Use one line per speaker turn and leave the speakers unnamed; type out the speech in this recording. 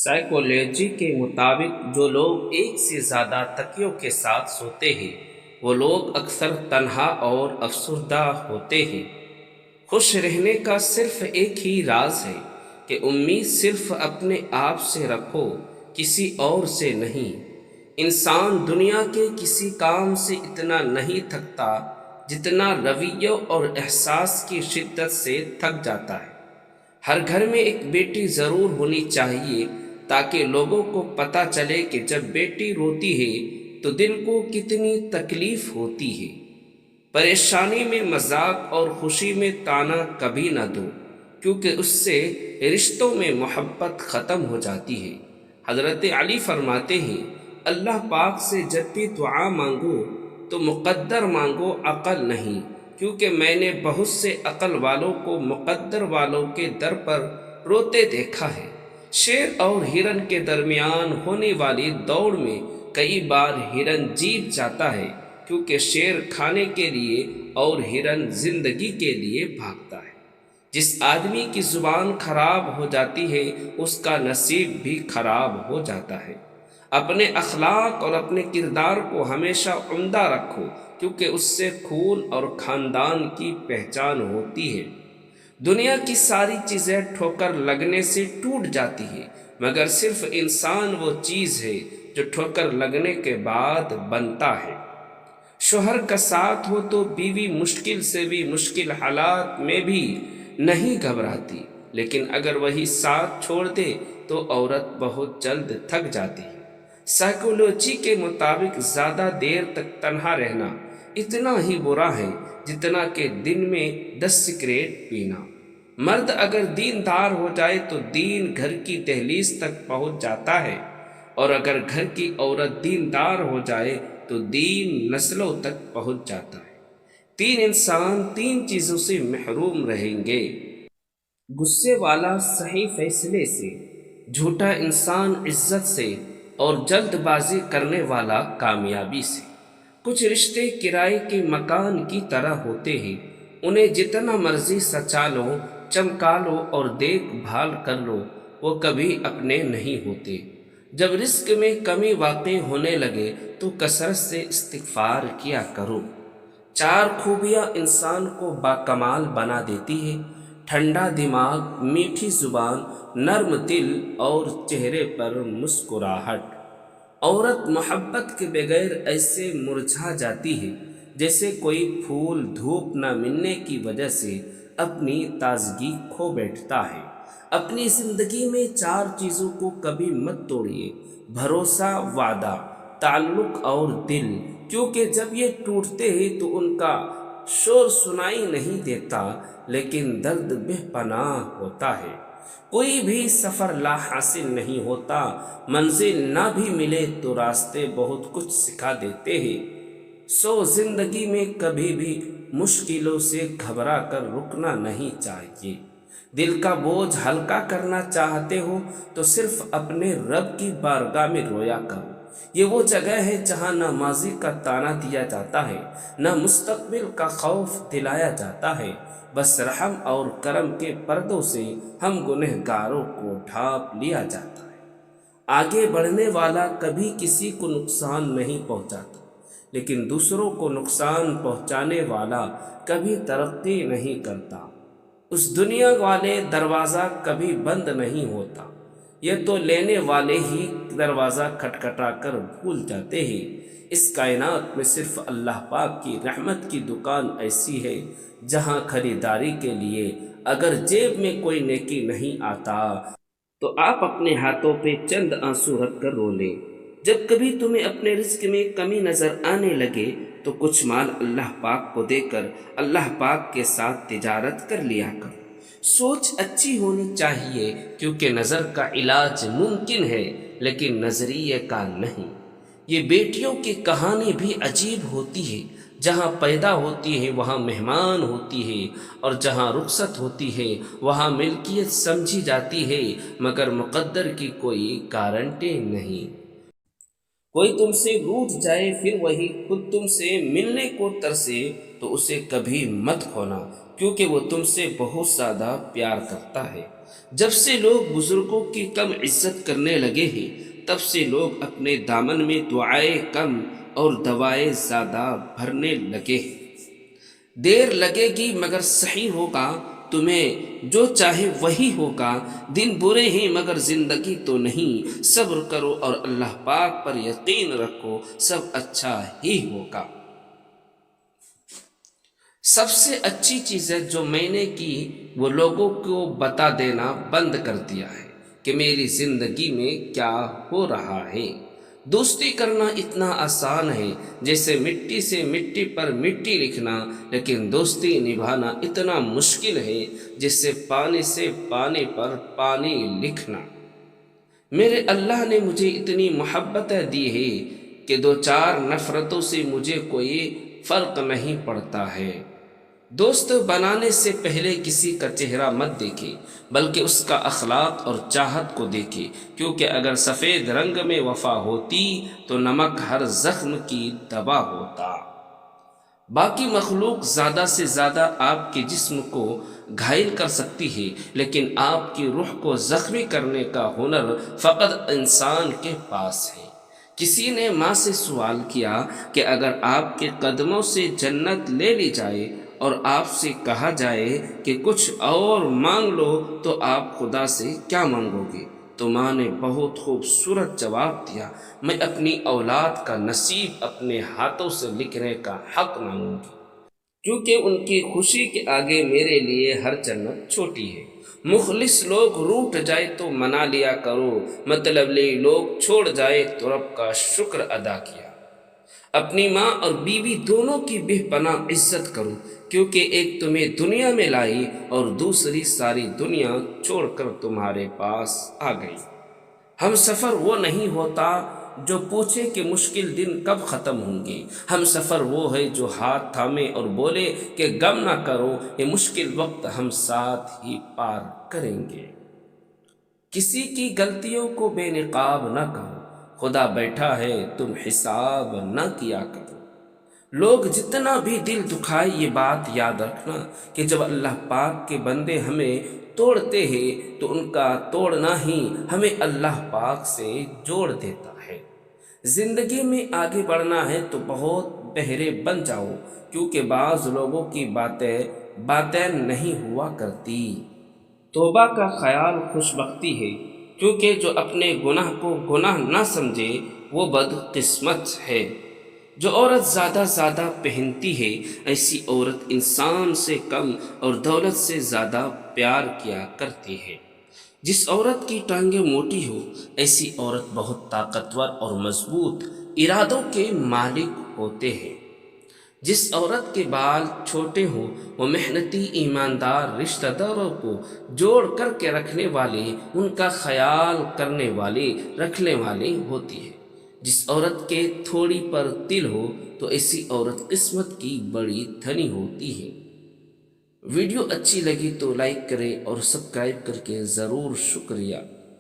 Psychology کے مطابق جو لوگ ایک سے زیادہ تکیوں کے ساتھ سوتے ہیں وہ لوگ اکثر تنہا اور افسردہ ہوتے ہیں۔ خوش رہنے کا صرف ایک ہی راز ہے کہ امید صرف اپنے آپ سے رکھو، کسی اور سے نہیں۔ انسان دنیا کے کسی کام سے اتنا نہیں تھکتا جتنا رویوں اور احساس کی شدت سے تھک جاتا ہے۔ ہر گھر میں ایک بیٹی ضرور ہونی چاہیے تاکہ لوگوں کو پتہ چلے کہ جب بیٹی روتی ہے تو دل کو کتنی تکلیف ہوتی ہے۔ پریشانی میں مذاق اور خوشی میں طعنہ کبھی نہ دو، کیونکہ اس سے رشتوں میں محبت ختم ہو جاتی ہے۔ حضرت علی فرماتے ہیں، اللہ پاک سے جب بھی دعا مانگو تو مقدر مانگو، عقل نہیں، کیونکہ میں نے بہت سے عقل والوں کو مقدر والوں کے در پر روتے دیکھا ہے۔ شیر اور ہرن کے درمیان ہونے والی دوڑ میں کئی بار ہرن جیت جاتا ہے، کیونکہ شیر کھانے کے لیے اور ہرن زندگی کے لیے بھاگتا ہے۔ جس آدمی کی زبان خراب ہو جاتی ہے اس کا نصیب بھی خراب ہو جاتا ہے۔ اپنے اخلاق اور اپنے کردار کو ہمیشہ عمدہ رکھو، کیونکہ اس سے خون اور خاندان کی پہچان ہوتی ہے۔ دنیا کی ساری چیزیں ٹھوکر لگنے سے ٹوٹ جاتی ہے، مگر صرف انسان وہ چیز ہے جو ٹھوکر لگنے کے بعد بنتا ہے۔ شوہر کا ساتھ ہو تو بیوی مشکل سے بھی مشکل حالات میں بھی نہیں گھبراتی، لیکن اگر وہی ساتھ چھوڑ دے تو عورت بہت جلد تھک جاتی ہے۔ سائیکولوجی کے مطابق زیادہ دیر تک تنہا رہنا اتنا ہی برا ہے جتنا کہ دن میں 10 سگریٹ پینا۔ مرد اگر دیندار ہو جائے تو دین گھر کی دہلیز تک پہنچ جاتا ہے، اور اگر گھر کی عورت دیندار ہو جائے تو دین نسلوں تک پہنچ جاتا ہے۔ تین انسان تین چیزوں سے محروم رہیں گے: غصے والا صحیح فیصلے سے، جھوٹا انسان عزت سے، اور جلد بازی کرنے والا کامیابی سے۔ کچھ رشتے کرائے کے مکان کی طرح ہوتے ہیں، انہیں جتنا مرضی سجا لو، چمکا لو اور دیکھ بھال کر لو، وہ کبھی اپنے نہیں ہوتے۔ جب رزق میں کمی واقع ہونے لگے تو کثرت سے استغفار کیا کرو۔ 4 خوبیاں انسان کو باکمال بنا دیتی ہے: ٹھنڈا دماغ، میٹھی زبان، نرم دل اور چہرے پر مسکراہٹ۔ عورت محبت کے بغیر ایسے مرجھا جاتی ہے جیسے کوئی پھول دھوپ نہ ملنے کی وجہ سے اپنی تازگی کھو بیٹھتا ہے۔ اپنی زندگی میں 4 چیزوں کو کبھی مت توڑیے: بھروسہ، وعدہ، تعلق اور دل، کیونکہ جب یہ ٹوٹتے ہیں تو ان کا شور سنائی نہیں دیتا لیکن درد بے پناہ ہوتا ہے۔ کوئی بھی سفر لا حاصل نہیں ہوتا، منزل نہ بھی ملے تو راستے بہت کچھ سکھا دیتے ہیں۔ زندگی میں کبھی بھی مشکلوں سے گھبرا کر رکنا نہیں چاہیے۔ دل کا بوجھ ہلکا کرنا چاہتے ہو تو صرف اپنے رب کی بارگاہ میں رویا کرو۔ یہ وہ جگہ ہے جہاں نہ ماضی کا طعنہ دیا جاتا ہے، نہ مستقبل کا خوف دلایا جاتا ہے، بس رحم اور کرم کے پردوں سے ہم گنہگاروں کو ڈھانپ لیا جاتا ہے۔ آگے بڑھنے والا کبھی کسی کو نقصان نہیں پہنچاتا، لیکن دوسروں کو نقصان پہنچانے والا کبھی ترقی نہیں کرتا۔ اس دنیا والے دروازہ کبھی بند نہیں ہوتا، یہ تو لینے والے ہی دروازہ کھٹکھٹا کر بھول جاتے ہیں۔ اس کائنات میں صرف اللہ پاک کی رحمت کی دکان ایسی ہے جہاں خریداری کے لیے اگر جیب میں کوئی نیکی نہیں آتا تو آپ اپنے ہاتھوں پہ چند آنسو رکھ کر رو لیں۔ جب کبھی تمہیں اپنے رزق میں کمی نظر آنے لگے تو کچھ مال اللہ پاک کو دے کر اللہ پاک کے ساتھ تجارت کر لیا کر۔ سوچ اچھی ہونی چاہیے، کیونکہ نظر کا علاج ممکن ہے لیکن نظریے کا نہیں۔ یہ بیٹیوں کی کہانی بھی عجیب ہوتی ہے، جہاں پیدا ہوتی ہے وہاں مہمان ہوتی ہے، اور جہاں رخصت ہوتی ہے وہاں ملکیت سمجھی جاتی ہے، مگر مقدر کی کوئی گارنٹی نہیں۔ کوئی تم سے روٹھ جائے پھر وہی خود تم سے ملنے کو ترسے تو اسے کبھی مت کھونا، کیونکہ وہ تم سے بہت زیادہ پیار کرتا ہے۔ جب سے لوگ بزرگوں کی کم عزت کرنے لگے ہیں تب سے لوگ اپنے دامن میں دعائیں کم اور دوائیں زیادہ بھرنے لگے ہیں۔ دیر لگے گی مگر صحیح ہوگا، تمہیں جو چاہے وہی ہوگا، دن برے ہیں مگر زندگی تو نہیں، صبر کرو اور اللہ پاک پر یقین رکھو، سب اچھا ہی ہوگا۔ سب سے اچھی چیز ہے جو میں نے کی وہ لوگوں کو بتا دینا بند کر دیا ہے کہ میری زندگی میں کیا ہو رہا ہے۔ دوستی کرنا اتنا آسان ہے جیسے مٹی سے مٹی پر مٹی لکھنا، لیکن دوستی نبھانا اتنا مشکل ہے جیسے پانی سے پانی پر پانی لکھنا۔ میرے اللہ نے مجھے اتنی محبت دی ہے کہ دو چار نفرتوں سے مجھے کوئی فرق نہیں پڑتا ہے۔ دوست بنانے سے پہلے کسی کا چہرہ مت دیکھے بلکہ اس کا اخلاق اور چاہت کو دیکھے، کیونکہ اگر سفید رنگ میں وفا ہوتی تو نمک ہر زخم کی دوا ہوتا۔ باقی مخلوق زیادہ سے زیادہ آپ کے جسم کو گھائل کر سکتی ہے، لیکن آپ کی روح کو زخمی کرنے کا ہنر فقط انسان کے پاس ہے۔ کسی نے ماں سے سوال کیا کہ اگر آپ کے قدموں سے جنت لے لی جائے اور آپ سے کہا جائے کہ کچھ اور مانگ لو تو آپ خدا سے کیا مانگو گے؟ تو ماں نے بہت خوبصورت جواب دیا، میں اپنی اولاد کا نصیب اپنے ہاتھوں سے لکھنے کا حق مانگوں گی، کیونکہ ان کی خوشی کے آگے میرے لیے ہر جنت چھوٹی ہے۔ مخلص لوگ روٹ جائے تو منا لیا کرو، مطلب لوگ چھوڑ جائے تو رب کا شکر ادا کیا۔ اپنی ماں اور بیوی دونوں کی بے پناہ عزت کرو، کیونکہ ایک تمہیں دنیا میں لائی اور دوسری ساری دنیا چھوڑ کر تمہارے پاس آ گئی۔ ہم سفر وہ نہیں ہوتا جو پوچھے کہ مشکل دن کب ختم ہوں گے، ہم سفر وہ ہے جو ہاتھ تھامے اور بولے کہ غم نہ کرو، یہ مشکل وقت ہم ساتھ ہی پار کریں گے۔ کسی کی غلطیوں کو بے نقاب نہ کرو، خدا بیٹھا ہے تم حساب نہ کیا کرو۔ لوگ جتنا بھی دل دکھائے یہ بات یاد رکھنا کہ جب اللہ پاک کے بندے ہمیں توڑتے ہیں تو ان کا توڑنا ہی ہمیں اللہ پاک سے جوڑ دیتا ہے۔ زندگی میں آگے بڑھنا ہے تو بہت بہرے بن جاؤ، کیونکہ بعض لوگوں کی باتیں نہیں ہوا کرتی۔ توبہ کا خیال خوش بختی ہے، کیونکہ جو اپنے گناہ کو گناہ نہ سمجھے وہ بد قسمت ہے۔ جو عورت زیادہ پہنتی ہے ایسی عورت انسان سے کم اور دولت سے زیادہ پیار کیا کرتی ہے۔ جس عورت کی ٹانگیں موٹی ہو ایسی عورت بہت طاقتور اور مضبوط ارادوں کے مالک ہوتے ہیں۔ جس عورت کے بال چھوٹے ہوں وہ محنتی ایماندار رشتہ داروں کو جوڑ کر کے رکھنے والی، ان کا خیال کرنے والی، رکھنے والی ہوتی ہے۔ جس عورت کے تھوڑی پر تل ہو تو ایسی عورت قسمت کی بڑی دھنی ہوتی ہے۔ ویڈیو اچھی لگی تو لائک کریں اور سبسکرائب کر کے ضرور شکریہ۔